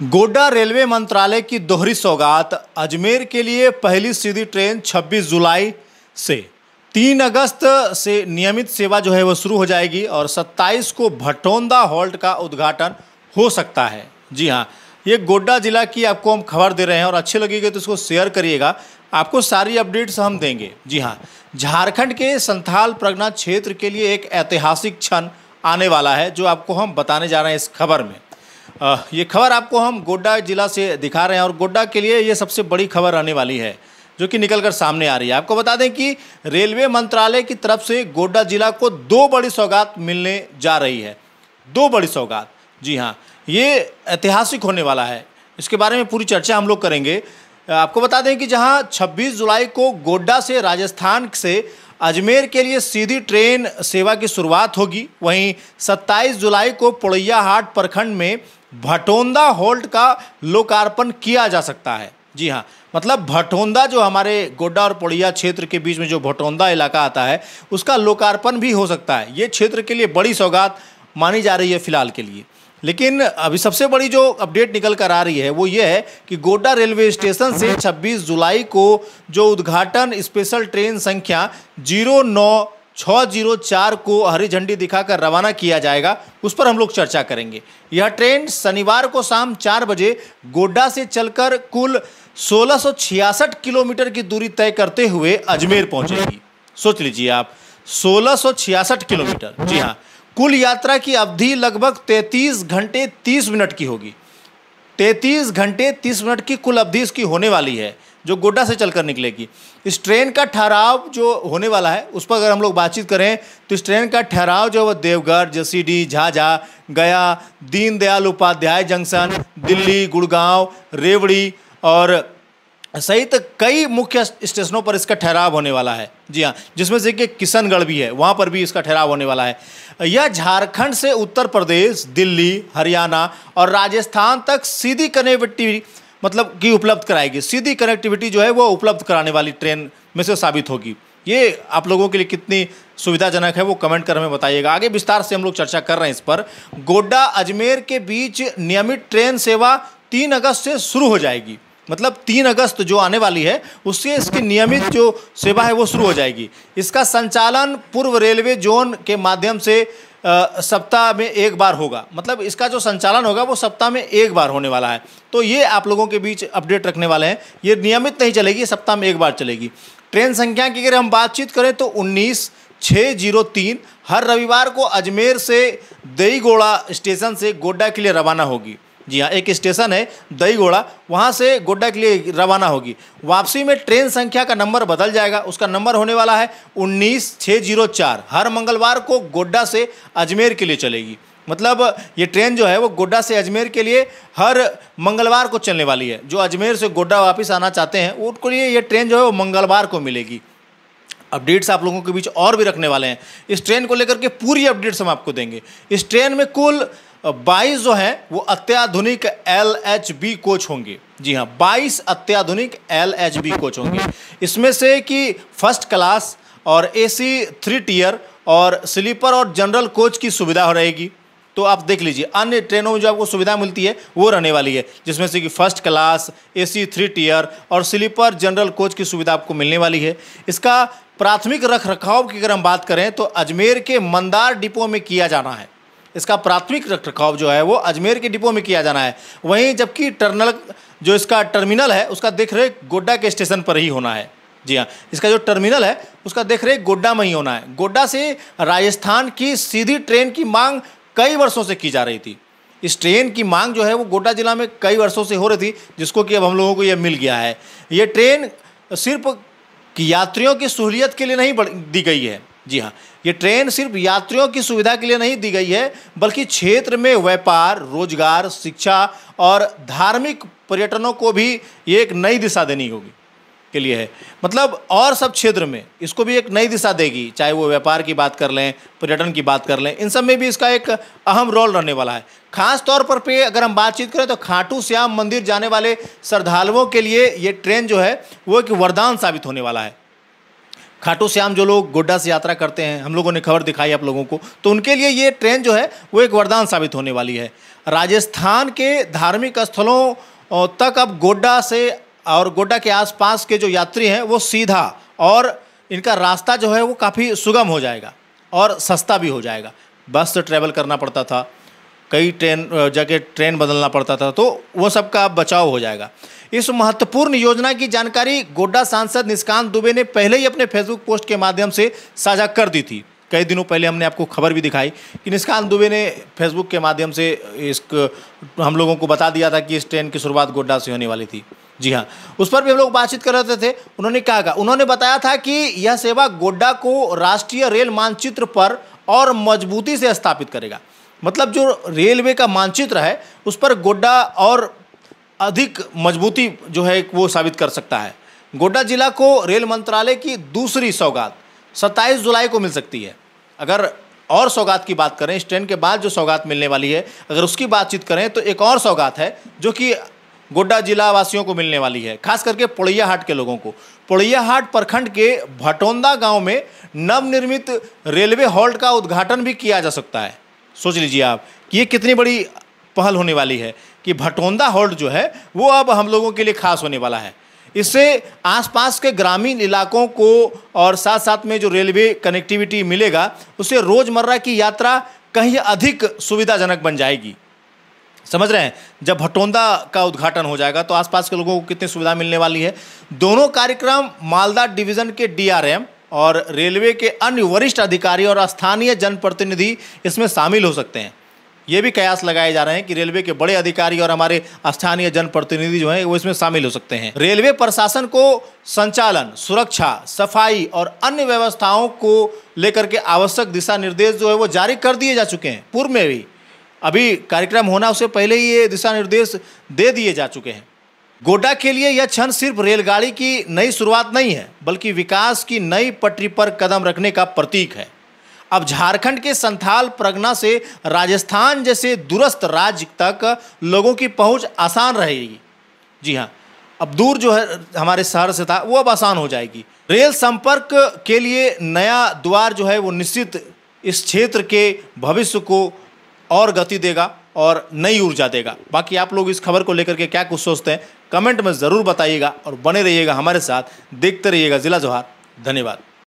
Godda railway मंत्रालय की दोहरी सौगात। अजमेर के लिए पहली सीधी ट्रेन 26 जुलाई से 3 अगस्त से नियमित सेवा जो है वो शुरू हो जाएगी और 27 को भटौंदा हॉल्ट का उद्घाटन हो सकता है। जी हाँ, ये गोड्डा जिला की आपको हम खबर दे रहे हैं और अच्छी लगेगी तो इसको शेयर करिएगा, आपको सारी अपडेट्स हम देंगे। जी हाँ, झारखंड के संथाल परगना क्षेत्र के लिए एक ऐतिहासिक क्षण आने वाला है जो आपको हम बताने जा रहे हैं इस खबर में। ये खबर आपको हम गोड्डा जिला से दिखा रहे हैं और गोड्डा के लिए ये सबसे बड़ी खबर आने वाली है जो कि निकल कर सामने आ रही है। आपको बता दें कि रेलवे मंत्रालय की तरफ से गोड्डा जिला को 2 बड़ी सौगात मिलने जा रही है। 2 बड़ी सौगात, जी हाँ, ये ऐतिहासिक होने वाला है। इसके बारे में पूरी चर्चा हम लोग करेंगे। आपको बता दें कि जहां 26 जुलाई को गोड्डा से राजस्थान से अजमेर के लिए सीधी ट्रेन सेवा की शुरुआत होगी, वहीं 27 जुलाई को पोड़ैयाहाट प्रखंड में भटौंदा हॉल्ट का लोकार्पण किया जा सकता है। जी हाँ, मतलब भटौंदा जो हमारे गोड्डा और पोड़ैया क्षेत्र के बीच में जो भटौंदा इलाका आता है उसका लोकार्पण भी हो सकता है। ये क्षेत्र के लिए बड़ी सौगात मानी जा रही है फिलहाल के लिए। लेकिन अभी सबसे बड़ी जो अपडेट निकल कर आ रही है वो ये है कि गोड्डा रेलवे स्टेशन से 26 जुलाई को जो उद्घाटन स्पेशल ट्रेन संख्या 09604 को हरी झंडी दिखाकर रवाना किया जाएगा, उस पर हम लोग चर्चा करेंगे। यह ट्रेन शनिवार को शाम 4 बजे गोड्डा से चलकर कुल 1666 किलोमीटर की दूरी तय करते हुए अजमेर पहुंचेगी। सोच लीजिए आप, 1666 किलोमीटर। जी हाँ, कुल यात्रा की अवधि लगभग 33 घंटे 30 मिनट की होगी। 33 घंटे 30 मिनट की कुल अवधि इसकी होने वाली है जो गोड्डा से चलकर निकलेगी। इस ट्रेन का ठहराव जो होने वाला है उस पर अगर हम लोग बातचीत करें तो इस ट्रेन का ठहराव जो है वो देवघर, जसीडीह, झाझा, गया, दीनदयाल उपाध्याय जंक्शन, दिल्ली, गुड़गांव, रेवड़ी और सहित कई मुख्य स्टेशनों पर इसका ठहराव होने वाला है। जी हाँ, जिसमें से कि किशनगढ़ भी है, वहाँ पर भी इसका ठहराव होने वाला है। यह झारखंड से उत्तर प्रदेश, दिल्ली, हरियाणा और राजस्थान तक सीधी कनेक्टिविटी मतलब कि उपलब्ध कराएगी। सीधी कनेक्टिविटी जो है वो उपलब्ध कराने वाली ट्रेन में से साबित होगी। ये आप लोगों के लिए कितनी सुविधाजनक है वो कमेंट कर हमें बताइएगा। आगे विस्तार से हम लोग चर्चा कर रहे हैं इस पर। गोड्डा अजमेर के बीच नियमित ट्रेन सेवा 3 अगस्त से शुरू हो जाएगी। मतलब 3 अगस्त जो आने वाली है उससे इसकी नियमित जो सेवा है वो शुरू हो जाएगी। इसका संचालन पूर्व रेलवे जोन के माध्यम से सप्ताह में 1 बार होगा। मतलब इसका जो संचालन होगा वो सप्ताह में 1 बार होने वाला है। तो ये आप लोगों के बीच अपडेट रखने वाले हैं। ये नियमित नहीं चलेगी, सप्ताह में 1 बार चलेगी। ट्रेन संख्या की अगर हम बातचीत करें तो 19603 हर रविवार को अजमेर से दहीगोड़ा स्टेशन से गोड्डा के लिए रवाना होगी। जी हाँ, एक स्टेशन है दहीगोड़ा, वहाँ से गोड्डा के लिए रवाना होगी। वापसी में ट्रेन संख्या का नंबर बदल जाएगा, उसका नंबर होने वाला है 19604। हर मंगलवार को गोड्डा से अजमेर के लिए चलेगी। मतलब ये ट्रेन जो है वो गोड्डा से अजमेर के लिए हर मंगलवार को चलने वाली है। जो अजमेर से गोड्डा वापस आना चाहते हैं उनके लिए ये ट्रेन जो है वो मंगलवार को मिलेगी। अपडेट्स आप लोगों के बीच और भी रखने वाले हैं। इस ट्रेन को लेकर के पूरी अपडेट्स हम आपको देंगे। इस ट्रेन में कुल 22 जो हैं वो अत्याधुनिक LHB कोच होंगे। जी हाँ, 22 अत्याधुनिक LHB कोच होंगे। इसमें से कि फर्स्ट क्लास और AC 3 टियर और स्लीपर और जनरल कोच की सुविधा रहेगी। तो आप देख लीजिए, अन्य ट्रेनों में जो आपको सुविधा मिलती है वो रहने वाली है, जिसमें से कि फर्स्ट क्लास, AC 3 टियर और स्लीपर जनरल कोच की सुविधा आपको मिलने वाली है। इसका प्राथमिक रख रखाव की अगर हम बात करें तो अजमेर के मंदार डिपो में किया जाना है। इसका प्राथमिक रख रखाव जो है वो अजमेर के डिपो में किया जाना है। वहीं जबकि जो इसका टर्मिनल है उसका देखरेख गोड्डा के स्टेशन पर ही होना है। जी हाँ, इसका जो टर्मिनल है उसका देखरेख गोड्डा में ही होना है। गोड्डा से राजस्थान की सीधी ट्रेन की मांग कई वर्षों से की जा रही थी। इस ट्रेन की मांग जो है वो गोड्डा जिला में कई वर्षों से हो रही थी, जिसको कि अब हम लोगों को ये मिल गया है। ये ट्रेन सिर्फ यात्रियों की सहूलियत के लिए नहीं दी गई है। जी हाँ, ये ट्रेन सिर्फ यात्रियों की सुविधा के लिए नहीं दी गई है, बल्कि क्षेत्र में व्यापार, रोजगार, शिक्षा और धार्मिक पर्यटनों को भी ये एक नई दिशा देनी होगी के लिए है। मतलब और सब क्षेत्र में इसको भी एक नई दिशा देगी, चाहे वो व्यापार की बात कर लें, पर्यटन की बात कर लें, इन सब में भी इसका एक अहम रोल रहने वाला है। खास तौर पर पे अगर हम बातचीत करें तो खाटू श्याम मंदिर जाने वाले श्रद्धालुओं के लिए ये ट्रेन जो है वो एक वरदान साबित होने वाला है। खाटू श्याम जो लोग गोड्डा से यात्रा करते हैं, हम लोगों ने खबर दिखाई आप लोगों को, तो उनके लिए ये ट्रेन जो है वो एक वरदान साबित होने वाली है। राजस्थान के धार्मिक स्थलों तक अब गोड्डा से और गोड्डा के आसपास के जो यात्री हैं वो सीधा, और इनका रास्ता जो है वो काफ़ी सुगम हो जाएगा और सस्ता भी हो जाएगा। बस से ट्रैवल करना पड़ता था, कई जगह ट्रेन बदलना पड़ता था, तो वो सब का बचाव हो जाएगा। इस महत्वपूर्ण योजना की जानकारी गोड्डा सांसद निशिकांत दुबे ने पहले ही अपने फेसबुक पोस्ट के माध्यम से साझा कर दी थी। कई दिनों पहले हमने आपको खबर भी दिखाई कि निशिकांत दुबे ने फेसबुक के माध्यम से हम लोगों को बता दिया था कि इस ट्रेन की शुरुआत गोड्डा से होने वाली थी। जी हाँ, उस पर भी हम लोग बातचीत कर रहे थे। उन्होंने क्या कहा? उन्होंने बताया था कि यह सेवा गोड्डा को राष्ट्रीय रेल मानचित्र पर और मजबूती से स्थापित करेगा। मतलब जो रेलवे का मानचित्र है उस पर गोड्डा और अधिक मजबूती जो है वो साबित कर सकता है। गोड्डा जिला को रेल मंत्रालय की दूसरी सौगात 27 जुलाई को मिल सकती है। अगर और सौगात की बात करें, इस ट्रेन के बाद जो सौगात मिलने वाली है, अगर उसकी बातचीत करें तो एक और सौगात है जो कि गोड्डा जिला वासियों को मिलने वाली है, खास करके पोड़ैयाहाट के लोगों को। पोड़ैयाहाट प्रखंड के भटौंदा गांव में नवनिर्मित रेलवे हॉल्ट का उद्घाटन भी किया जा सकता है। सोच लीजिए आप कि ये कितनी बड़ी पहल होने वाली है कि भटौंदा हॉल्ट जो है वो अब हम लोगों के लिए खास होने वाला है। इससे आसपास के ग्रामीण इलाकों को और साथ साथ में जो रेलवे कनेक्टिविटी मिलेगा उससे रोज़मर्रा की यात्रा कहीं अधिक सुविधाजनक बन जाएगी। समझ रहे हैं? जब भटौंदा का उद्घाटन हो जाएगा तो आसपास के लोगों को कितनी सुविधा मिलने वाली है। दोनों कार्यक्रम मालदा डिवीज़न के डीआरएम और रेलवे के अन्य वरिष्ठ अधिकारी और स्थानीय जनप्रतिनिधि इसमें शामिल हो सकते हैं। ये भी कयास लगाए जा रहे हैं कि रेलवे के बड़े अधिकारी और हमारे स्थानीय जनप्रतिनिधि जो हैं वो इसमें शामिल हो सकते हैं। रेलवे प्रशासन को संचालन, सुरक्षा, सफाई और अन्य व्यवस्थाओं को लेकर के आवश्यक दिशा निर्देश जो है वो जारी कर दिए जा चुके हैं। पूर्व में भी, अभी कार्यक्रम होना उससे पहले ही ये दिशा निर्देश दे दिए जा चुके हैं। गोड्डा के लिए यह क्षण सिर्फ रेलगाड़ी की नई शुरुआत नहीं है, बल्कि विकास की नई पटरी पर कदम रखने का प्रतीक है। अब झारखंड के संथाल परगना से राजस्थान जैसे दूरस्थ राज्य तक लोगों की पहुंच आसान रहेगी। जी हाँ, अब दूर जो है हमारे शहर से था वो अब आसान हो जाएगी। रेल संपर्क के लिए नया द्वार जो है वो निश्चित इस क्षेत्र के भविष्य को और गति देगा और नई ऊर्जा देगा। बाकी आप लोग इस खबर को लेकर के क्या कुछ सोचते हैं कमेंट में ज़रूर बताइएगा और बने रहिएगा हमारे साथ, देखते रहिएगा जिला जोहार। धन्यवाद।